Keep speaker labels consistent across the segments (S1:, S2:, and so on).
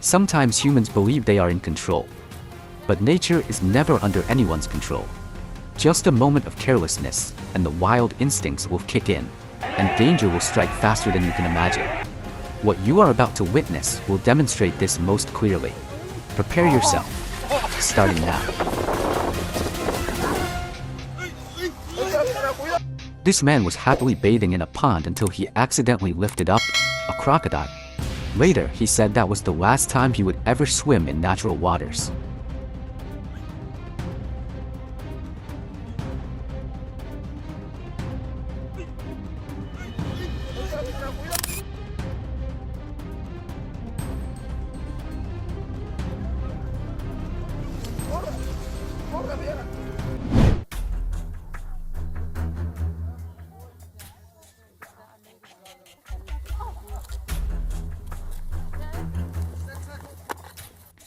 S1: Sometimes humans believe they are in control, but nature is never under anyone's control. Just a moment of carelessness, and the wild instincts will kick in, and danger will strike faster than you can imagine. What you are about to witness will demonstrate this most clearly. Prepare yourself, starting now. This man was happily bathing in a pond until he accidentally lifted up a crocodile. Later, he said that was the last time he would ever swim in natural waters.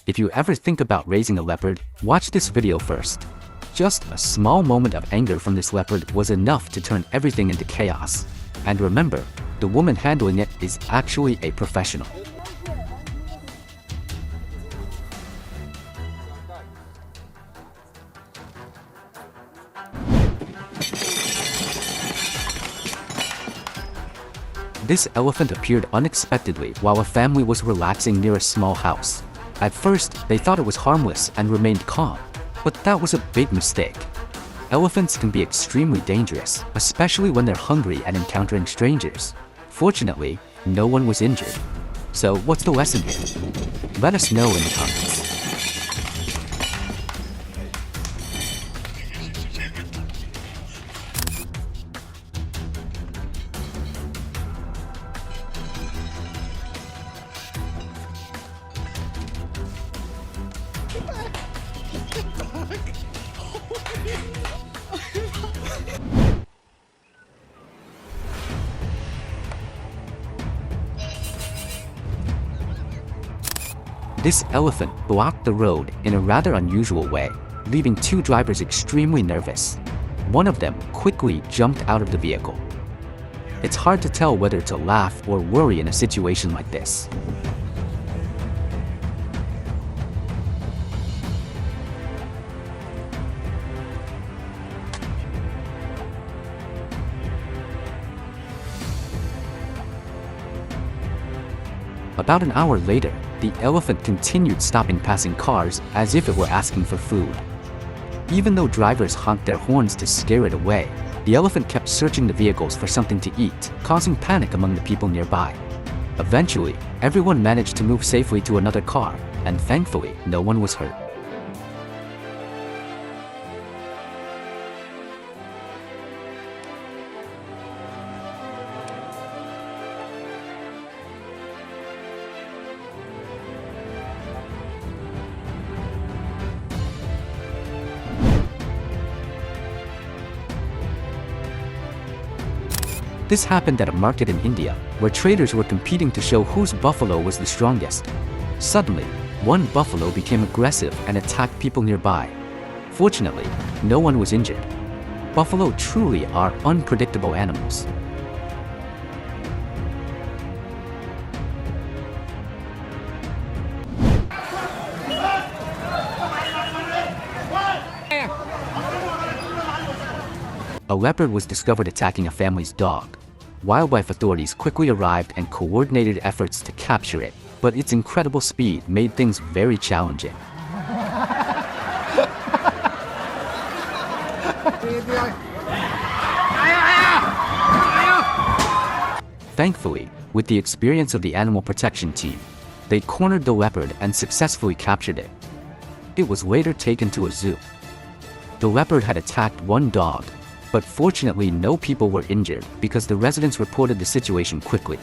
S1: If you ever think about raising a leopard, watch this video first. Just a small moment of anger from this leopard was enough to turn everything into chaos. And remember, the woman handling it is actually a professional. This elephant appeared unexpectedly while a family was relaxing near a small house. At first, they thought it was harmless and remained calm, but that was a big mistake. Elephants can be extremely dangerous, especially when they're hungry and encountering strangers. Fortunately, no one was injured. So what's the lesson here? Let us know in the comments. This elephant blocked the road in a rather unusual way, leaving two drivers extremely nervous. One of them quickly jumped out of the vehicle. It's hard to tell whether to laugh or worry in a situation like this. About an hour later, the elephant continued stopping passing cars as if it were asking for food. Even though drivers honked their horns to scare it away, the elephant kept searching the vehicles for something to eat, causing panic among the people nearby. Eventually, everyone managed to move safely to another car, and thankfully, no one was hurt. This happened at a market in India, where traders were competing to show whose buffalo was the strongest. Suddenly, one buffalo became aggressive and attacked people nearby. Fortunately, no one was injured. Buffalo truly are unpredictable animals. A leopard was discovered attacking a family's dog. Wildlife authorities quickly arrived and coordinated efforts to capture it, but its incredible speed made things very challenging. Thankfully, with the experience of the animal protection team, they cornered the leopard and successfully captured it. It was later taken to a zoo. The leopard had attacked one dog, but fortunately no people were injured because the residents reported the situation quickly.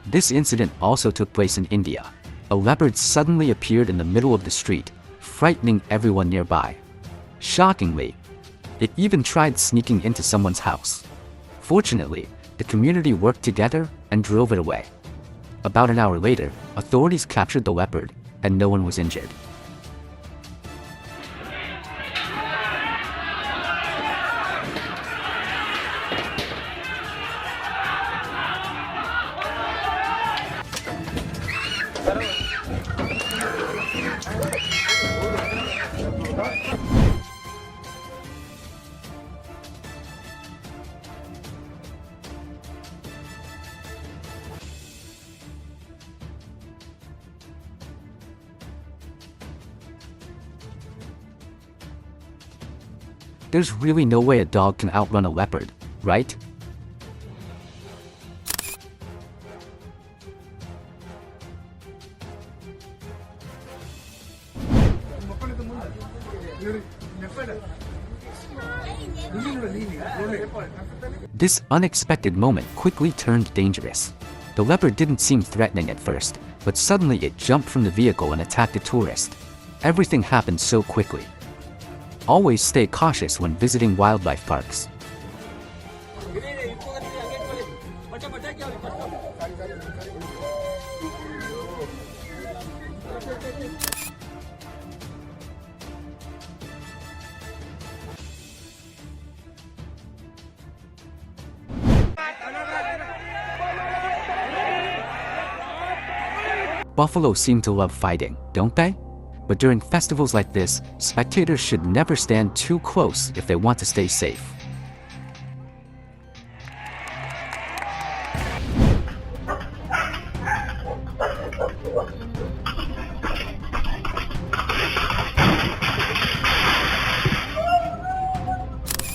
S1: This incident also took place in India. A leopard suddenly appeared in the middle of the street, frightening everyone nearby. Shockingly, it even tried sneaking into someone's house. Fortunately, the community worked together and drove it away. About an hour later, authorities captured the leopard, and no one was injured. There's really no way a dog can outrun a leopard, right? This unexpected moment quickly turned dangerous. The leopard didn't seem threatening at first, but suddenly it jumped from the vehicle and attacked a tourist. Everything happened so quickly. Always stay cautious when visiting wildlife parks. Buffalo seem to love fighting, don't they? But during festivals like this, spectators should never stand too close if they want to stay safe.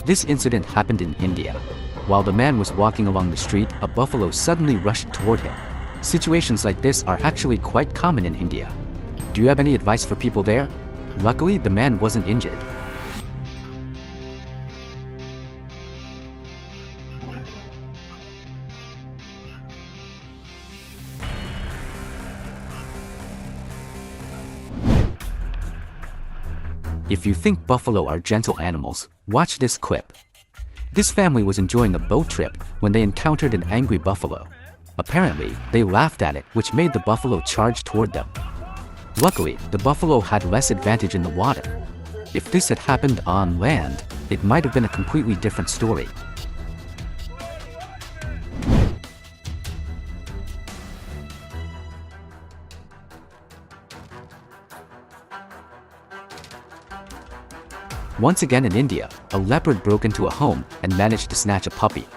S1: This incident happened in India. While the man was walking along the street, a buffalo suddenly rushed toward him. Situations like this are actually quite common in India. Do you have any advice for people there? Luckily, the man wasn't injured. If you think buffalo are gentle animals, watch this clip. This family was enjoying a boat trip when they encountered an angry buffalo. Apparently, they laughed at it, which made the buffalo charge toward them. Luckily, the buffalo had less advantage in the water. If this had happened on land, it might have been a completely different story. Once again in India, a leopard broke into a home and managed to snatch a puppy.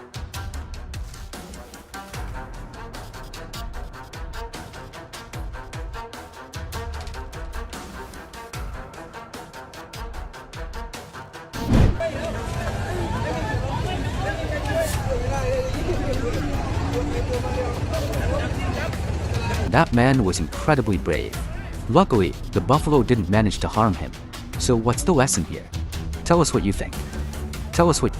S1: That man was incredibly brave. Luckily, the buffalo didn't manage to harm him. So what's the lesson here? Tell us what you think. Tell us what...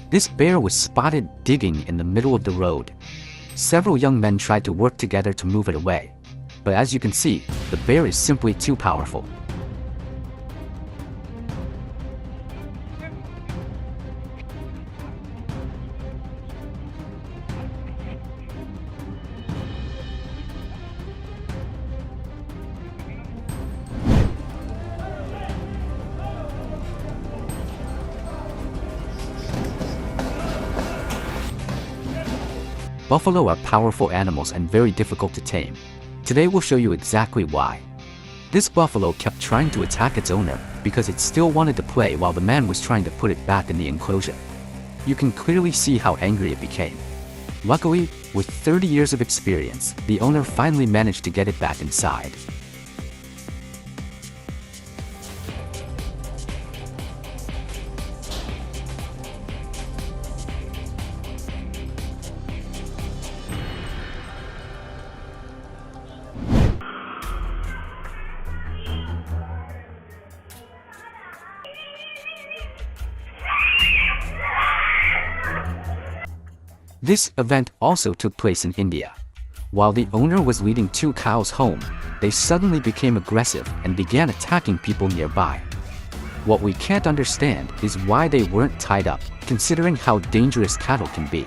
S1: This bear was spotted digging in the middle of the road. Several young men tried to work together to move it away. But as you can see, the bear is simply too powerful. Buffalo are powerful animals and very difficult to tame. Today we'll show you exactly why. This buffalo kept trying to attack its owner because it still wanted to play while the man was trying to put it back in the enclosure. You can clearly see how angry it became. Luckily, with 30 years of experience, the owner finally managed to get it back inside. This event also took place in India. While the owner was leading 2 cows home, they suddenly became aggressive and began attacking people nearby. What we can't understand is why they weren't tied up, considering how dangerous cattle can be.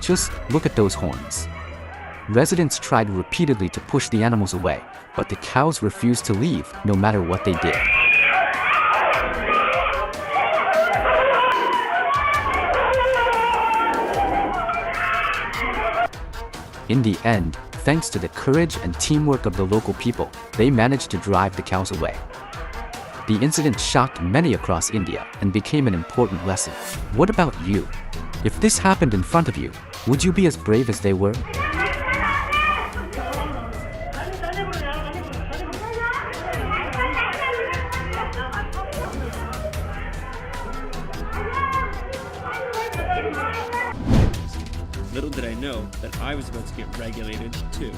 S1: Just look at those horns. Residents tried repeatedly to push the animals away, but the cows refused to leave no matter what they did. In the end, thanks to the courage and teamwork of the local people, they managed to drive the cows away. The incident shocked many across India and became an important lesson. What about you? If this happened in front of you, would you be as brave as they were?
S2: Little did I know that I was about to get regulated too.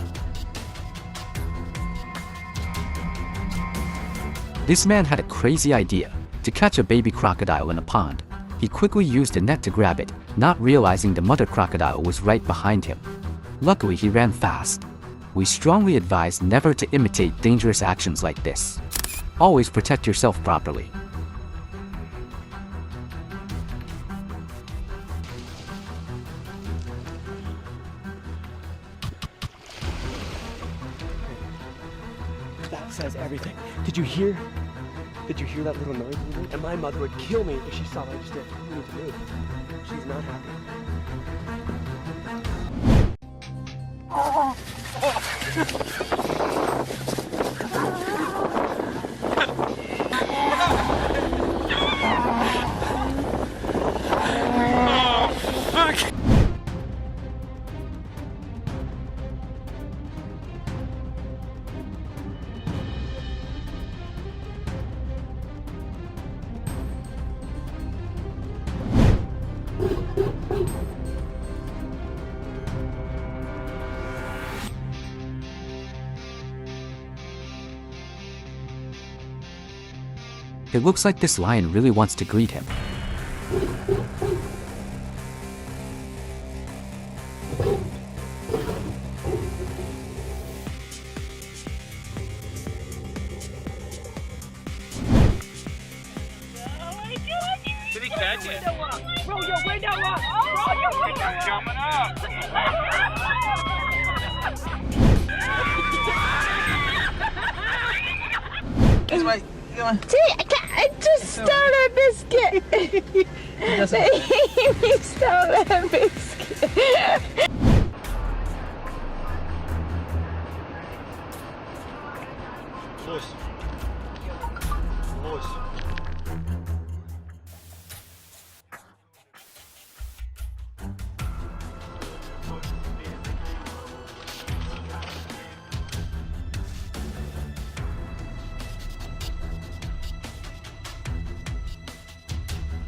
S1: This man had a crazy idea to catch a baby crocodile in a pond. He quickly used a net to grab it, not realizing the mother crocodile was right behind him. Luckily, he ran fast. We strongly advise never to imitate dangerous actions like this. Always protect yourself properly.
S3: That says everything. Did you hear? Did you hear that little noise? And my mother would kill me if she saw what I just did. We need to move. She's not happy.
S1: It looks like this lion really wants to greet him.
S2: Did he catch it?
S4: Roll your window up! Roll your window up!
S2: Jumping up!
S4: See, I just stole a biscuit! He stole a biscuit!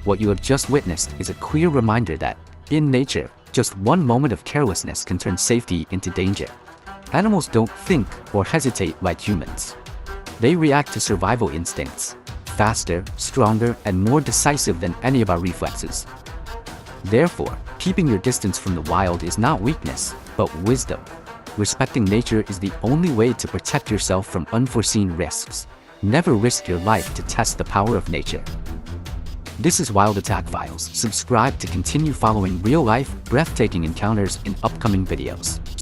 S1: What you have just witnessed is a clear reminder that, in nature, just one moment of carelessness can turn safety into danger. Animals don't think or hesitate like humans. They react to survival instincts, faster, stronger, and more decisive than any of our reflexes. Therefore, keeping your distance from the wild is not weakness, but wisdom. Respecting nature is the only way to protect yourself from unforeseen risks. Never risk your life to test the power of nature. This is Wild Attack Files. Subscribe to continue following real-life, breathtaking encounters in upcoming videos.